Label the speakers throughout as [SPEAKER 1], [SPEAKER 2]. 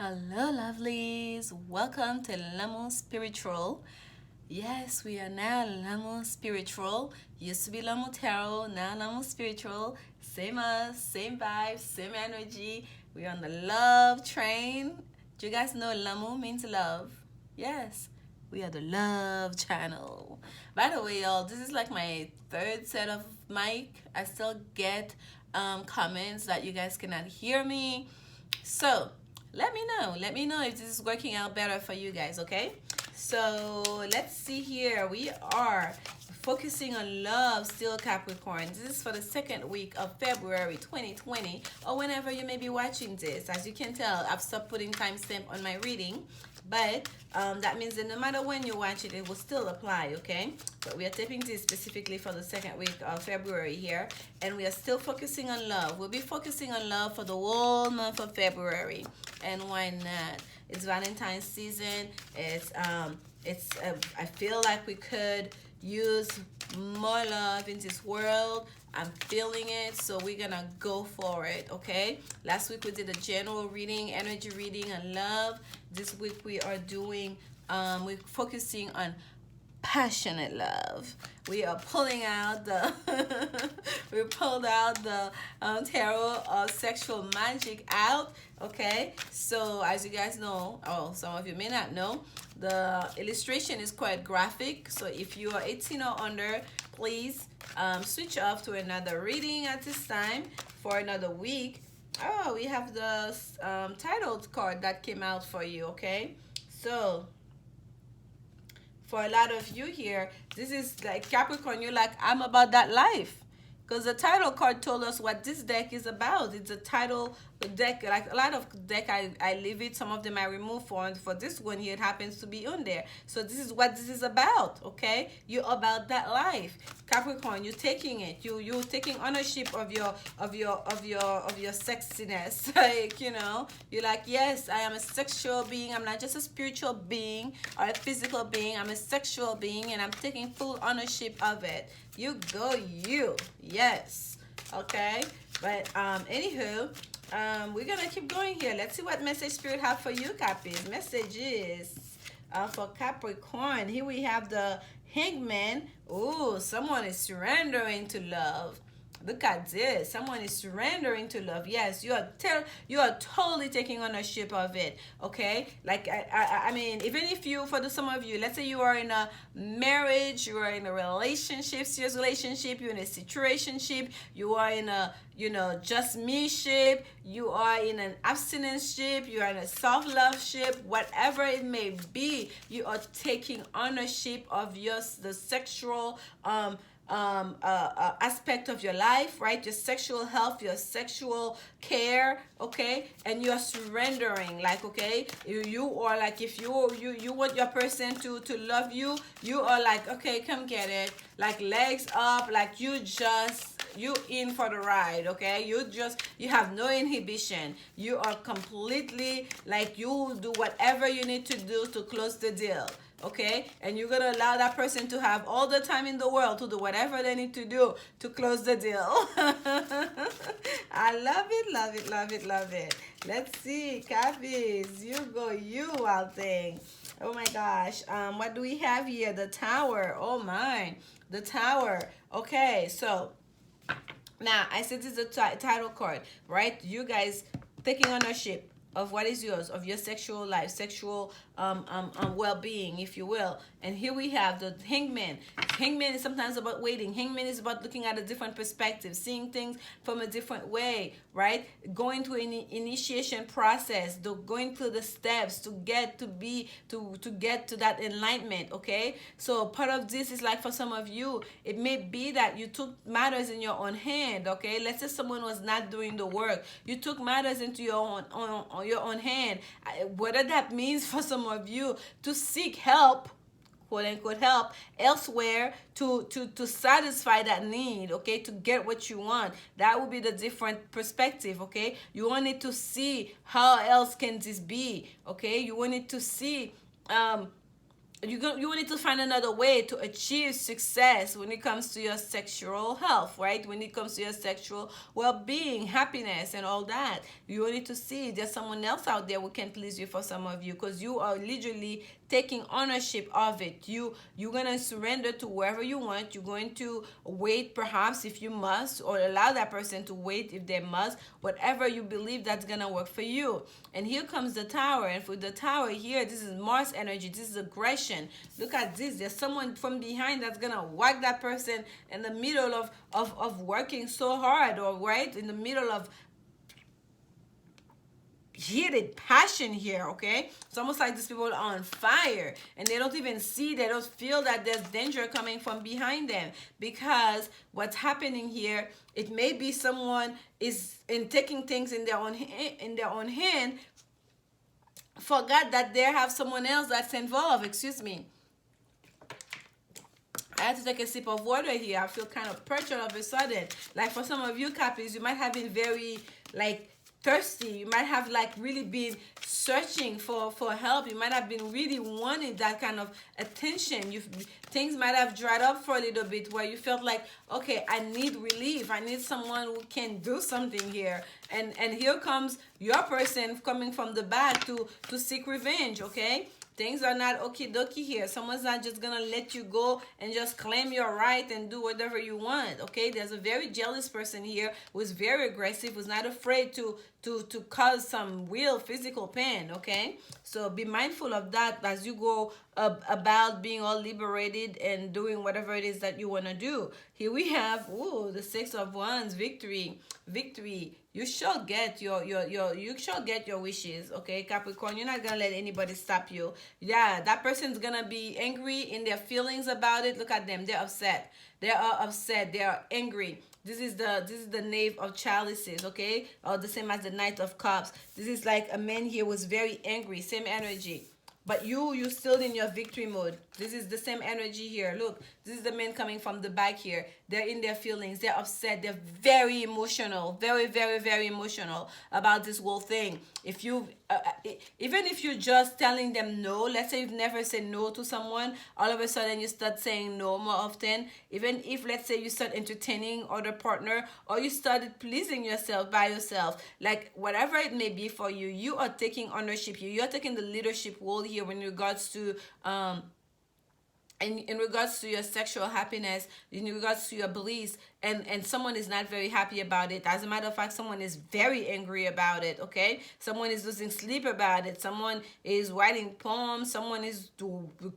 [SPEAKER 1] Hello, lovelies. Welcome to lanmouSpitual. Yes, we are now lanmouSpitual. Used to be Lanmou Tarot, now lanmouSpitual. Same us, same vibes, same energy. We're on the love train. Do you guys know Lanmou means love? Yes, we are the love channel. By the way, y'all, this is like my third set of mic. I still get comments that you guys cannot hear me. So let me know. Let me know if this is working out better for you guys, okay? So let's see here. We are focusing on love still, Capricorn. This is for the second week of February 2020, or whenever you may be watching this. As you can tell, I've stopped putting timestamp on my reading, but that means that no matter when you watch it, it will still apply, okay? But we are taping this specifically for the second week of February here, and we are still focusing on love. We'll be focusing on love for the whole month of February, and why not? It's Valentine's season. I feel like we could use more love in this world. I'm feeling it, so we're gonna go for it, okay? Last week we did a general reading, energy reading on love. This week we are doing we're focusing on passionate love. We are pulling out the we pulled out the tarot of sexual magic out, okay? So as you guys know, oh, some of you may not know, the illustration is quite graphic. So if you are 18 or under, please switch off to another reading at this time for another week. Oh, we have the title card that came out for you, okay? So for a lot of you here, this is like Capricorn, you're like, I'm about that life. Because the title card told us what this deck is about. It's a title deck, like a lot of deck I leave it, some of them I remove for this one here, it happens to be on there. So this is what this is about, okay? You're about that life. Capricorn, you're taking it. You're taking ownership of your sexiness. Like, you know, you're like, yes, I am a sexual being. I'm not just a spiritual being or a physical being. I'm a sexual being, and I'm taking full ownership of it. You go, you. Yes. Okay. But anywho, we're gonna keep going here. Let's see what message spirit have for you, Cappies. Messages for Capricorn. Here we have the Hangman. Ooh, someone is surrendering to love. Look at this. Someone is surrendering to love. Yes, you are totally taking ownership of it. Okay, like I mean, even if you, for some of you, let's say you are in a marriage, you are in a relationship, serious relationship, you're in a situationship, you are in a just me ship, you are in an abstinence ship, you are in a self-love ship, whatever it may be, you are taking ownership of the sexual aspect of your life, right? Your sexual health, your sexual care, okay? And you're surrendering, like, okay, you are like, if you want your person to love you, you are like, okay, come get it, like legs up, like you in for the ride, okay? You have no inhibition. You are completely like, you do whatever you need to do to close the deal, okay? And you're gonna allow that person to have all the time in the world to do whatever they need to do to close the deal. I love it, love it, love it, love it. Let's see, Cappies, you go, you wild thing. Oh my gosh. What do we have here? The Tower. Oh my, the Tower. Okay, so now I said this is a title card, right? You guys taking ownership of what is yours, of your sexual life, sexual well-being, if you will. And here we have the Hangman. Hangman is sometimes about waiting. Hangman is about looking at a different perspective, seeing things from a different way, right? Going through an initiation process, going through the steps to get to that enlightenment, okay? So part of this is like, for some of you, it may be that you took matters in your own hand, okay? Let's say someone was not doing the work. You took matters into your own hand. Whether that means for some of you to seek help, quote unquote help, elsewhere to satisfy that need, okay, to get what you want. That would be the different perspective, okay? You wanted to see how else can this be, okay? You wanted to see you need to find another way to achieve success when it comes to your sexual health, right? When it comes to your sexual well-being, happiness, and all that. You need to see there's someone else out there who can please you. For some of you, because you are literally taking ownership of it. You're gonna surrender to wherever you want. You're going to wait, perhaps, if you must, or allow that person to wait if they must. Whatever you believe that's gonna work for you. And here comes the Tower, and for the Tower here, this is Mars energy. This is aggression. Look at this. There's someone from behind that's gonna whack that person in the middle of working so hard, or right in the middle of heated passion here. Okay, it's almost like these people are on fire, and they don't even see, they don't feel that there's danger coming from behind them. Because what's happening here, it may be someone is in taking things in their own hand, forgot that they have someone else that's involved. Excuse me, I had to take a sip of water here. I feel kind of perturbed all of a sudden. Like for some of you Capis, you might have been very like thirsty. You might have like really been searching for help. You might have been really wanting that kind of attention. Things might have dried up for a little bit, where you felt like, okay, I need relief. I need someone who can do something here. And here comes your person coming from the back to seek revenge. Okay, things are not okie dokie here. Someone's not just gonna let you go and just claim your right and do whatever you want. Okay, there's a very jealous person here who's very aggressive, who's not afraid to cause some real physical pain. Okay, so be mindful of that as you go about being all liberated and doing whatever it is that you want to do. Here we have, ooh, the Six of Wands, victory. You shall get you shall get your wishes. Okay, Capricorn, you're not gonna let anybody stop you. Yeah, that person's gonna be angry in their feelings about it. Look at them, they're upset. They are upset, they are angry. This is the Knave of Chalices. Okay, or the same as the Knight of Cups. This is like a man here was very angry, same energy. But you still in your victory mode. This is the same energy here. Look, this is the man coming from the back here. They're in their feelings. They're upset. They're very emotional. Very, very, very emotional about this whole thing. If you, even if you're just telling them no, let's say you've never said no to someone, all of a sudden you start saying no more often. Even if, let's say, you start entertaining other partner, or you started pleasing yourself by yourself, like whatever it may be for you, you are taking ownership here. You're taking the leadership role here in regards to in regards to your sexual happiness, in regards to your beliefs, and someone is not very happy about it. As a matter of fact, someone is very angry about it. Okay, someone is losing sleep about it. Someone is writing poems. Someone is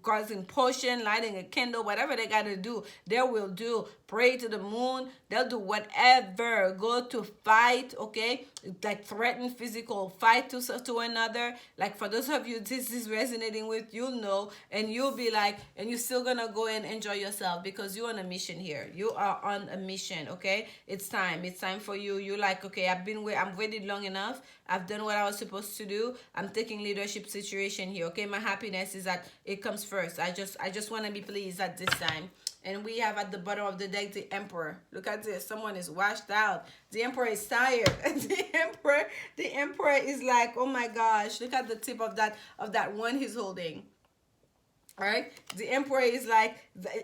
[SPEAKER 1] causing potion, lighting a candle, whatever they got to do, they will do. Pray to the moon. They'll do whatever. Go to fight. Okay, like threaten physical fight to another. Like for those of you this is resonating with, you'll know, and you'll be like, and you're still gonna go and enjoy yourself, because you're on a mission here. You are on a mission. Okay, it's time for you. You're like, okay, I'm waited long enough. I've done what I was supposed to do. I'm taking leadership situation here. Okay, my happiness is that it comes first. I just want to be pleased at this time. And we have at the bottom of the deck the Emperor. Look at this. Someone is washed out. The Emperor is tired. the Emperor is like, oh my gosh, look at the tip of that one he's holding. All right, the Emperor is like,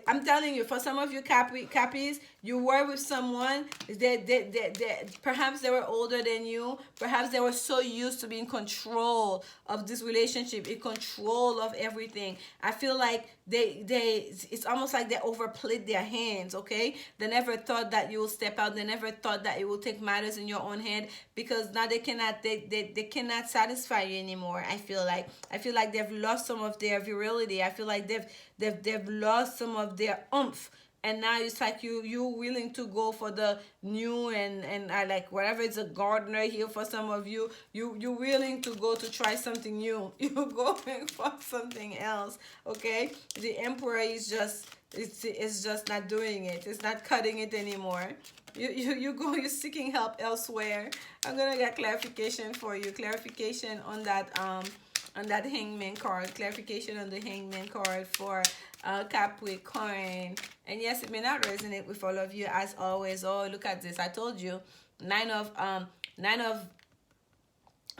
[SPEAKER 1] I'm telling you, for some of you Cappies, you were with someone that perhaps they were older than you. Perhaps they were so used to being in control of this relationship, in control of everything. I feel like it's almost like they overplayed their hands. Okay, they never thought that you will step out. They never thought that you will take matters in your own hand, because now they cannot satisfy you anymore. I feel like they've lost some of their virility. I feel like they've lost some of their oomph, and now it's like you're willing to go for the new and I like whatever. It's a gardener here for some of you. You're willing to go to try something new. You're going for something else. Okay, the Emperor is just it's just not doing it. It's not cutting it anymore. You're seeking help elsewhere. I'm gonna get clarification for you. Clarification on that Hangman card. Clarification on the Hangman card for Capricorn. And yes, it may not resonate with all of you as always. Oh, look at this. I told you, nine of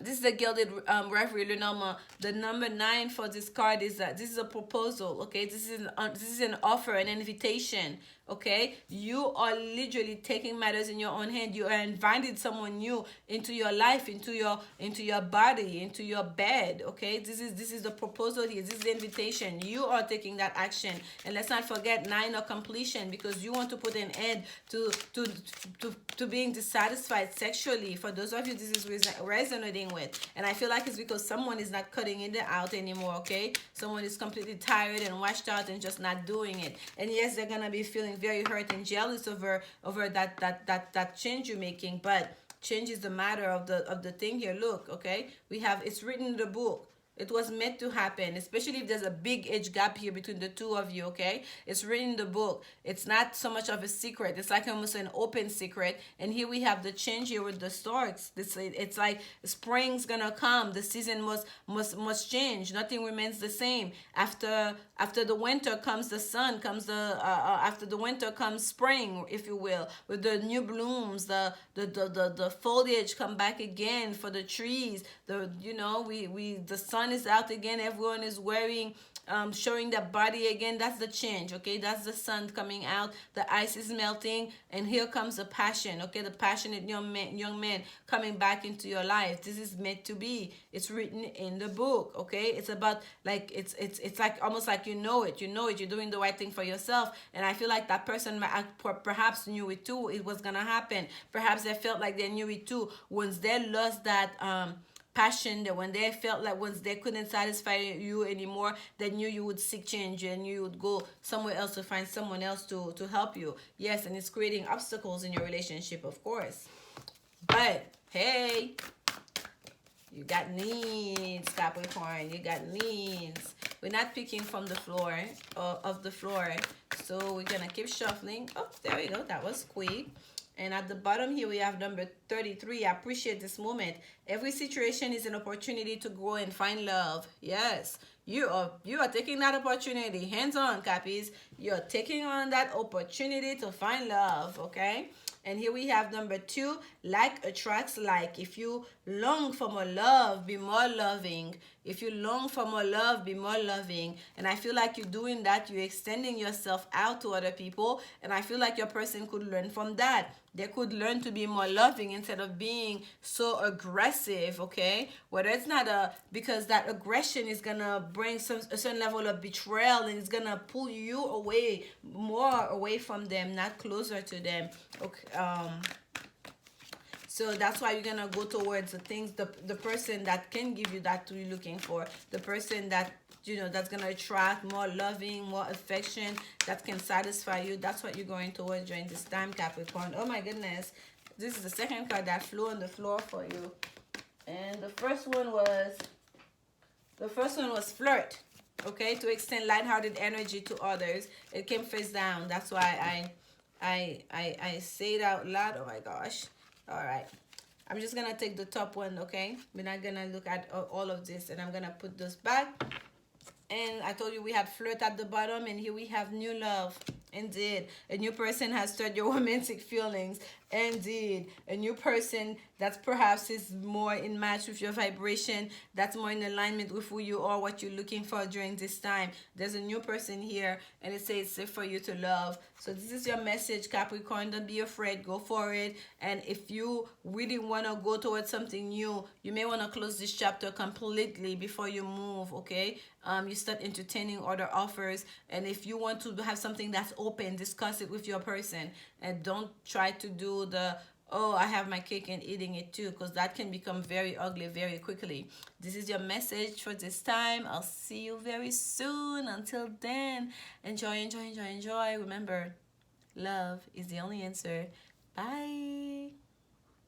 [SPEAKER 1] This is the Gilded Reverie Lenormand. The number 9 for this card is that this is a proposal, okay? This is an offer, an invitation, okay? You are literally taking matters in your own hand. You are inviting someone new into your life, into your body, into your bed, okay? This is the proposal here. This is the invitation. You are taking that action, and let's not forget 9 or completion, because you want to put an end to being dissatisfied sexually. For those of you, this is resonating with, and I feel like it's because someone is not cutting it out anymore, okay? Someone is completely tired and washed out and just not doing it, and yes, they're gonna be feeling very hurt and jealous over that change you're making. But change is the matter of the thing here. Look, okay, we have, it's written in the book. It was meant to happen, especially if there's a big age gap here between the two of you, okay? It's written in the book. It's not so much of a secret. It's like almost an open secret. And here we have the change here with the storks. It's like spring's gonna come. The season must change. Nothing remains the same. After the winter comes the sun, after the winter comes spring, if you will, with the new blooms, the foliage come back again for the trees. The sun is out again. Everyone is wearing, showing their body again. That's the change, okay? That's the sun coming out. The ice is melting, and here comes the passion, okay? The passionate young man coming back into your life. This is meant to be. It's written in the book, okay? It's about, like, it's like almost like you know it. You're doing the right thing for yourself, and I feel like that person perhaps knew it too. It was gonna happen. Perhaps they felt like they knew it too. Once they lost that passion, that when they felt like once they couldn't satisfy you anymore, they knew you would seek change and you would go somewhere else to find someone else to help you. Yes, and it's creating obstacles in your relationship, of course. But hey, you got needs, Capricorn. You got needs. We're not picking from the floor of the floor, so we're gonna keep shuffling. Oh, there we go. That was quick. And at the bottom here, we have number 33. I appreciate this moment. Every situation is an opportunity to grow and find love. Yes, you are taking that opportunity. Hands on, Cappies. You're taking on that opportunity to find love, okay? And here we have number 2. Like attracts like. If you long for more love, be more loving. If you long for more love, be more loving. And I feel like you're doing that. You're extending yourself out to other people. And I feel like your person could learn from that. They could learn to be more loving instead of being so aggressive, okay? Whether it's not because that aggression is going to bring a certain level of betrayal, and it's going to pull you away, more away from them, not closer to them, okay? So that's why you're going to go towards the things, the person that can give you that you're looking for, the person that, that's going to attract more loving, more affection, that can satisfy you. That's what you're going towards during this time, Capricorn. Oh my goodness. This is the second card that flew on the floor for you. And the first one was flirt. Okay, to extend lighthearted energy to others. It came face down. That's why I say it out loud. Oh my gosh. All right. I'm just going to take the top one, okay? We're not going to look at all of this, and I'm going to put this back. And I told you we had flirt at the bottom, and here we have new love. Indeed. A new person has stirred your romantic feelings. Indeed. A new person that perhaps is more in match with your vibration, that's more in alignment with who you are, what you're looking for during this time. There's a new person here, and it says it's safe for you to love. So this is your message, Capricorn. Don't be afraid. Go for it. And if you really want to go towards something new, you may want to close this chapter completely before you move, okay? You start entertaining other offers. And if you want to have something that's open, discuss it with your person. And don't try to do the, oh, I have my cake and eating it too, because that can become very ugly very quickly. This is your message for this time. I'll see you very soon. Until then, enjoy, enjoy, enjoy, enjoy. Remember, love is the only answer. Bye.